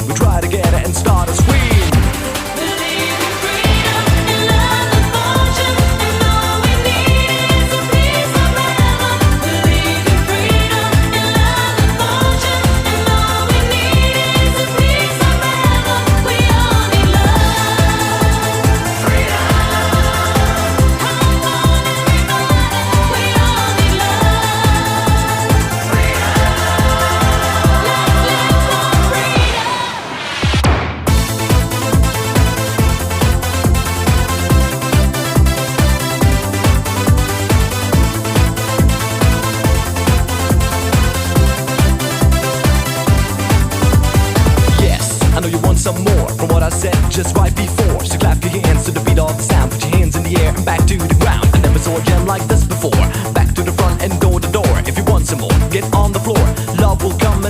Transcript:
We try to get it and start a scream. I know you want some more from what I said just right before. So clap your hands to the beat of the sound. Put your hands in the air and back to the ground. I never saw a jam like this before. Back to the front and door to door. If you want some more, get on the floor. Love will come and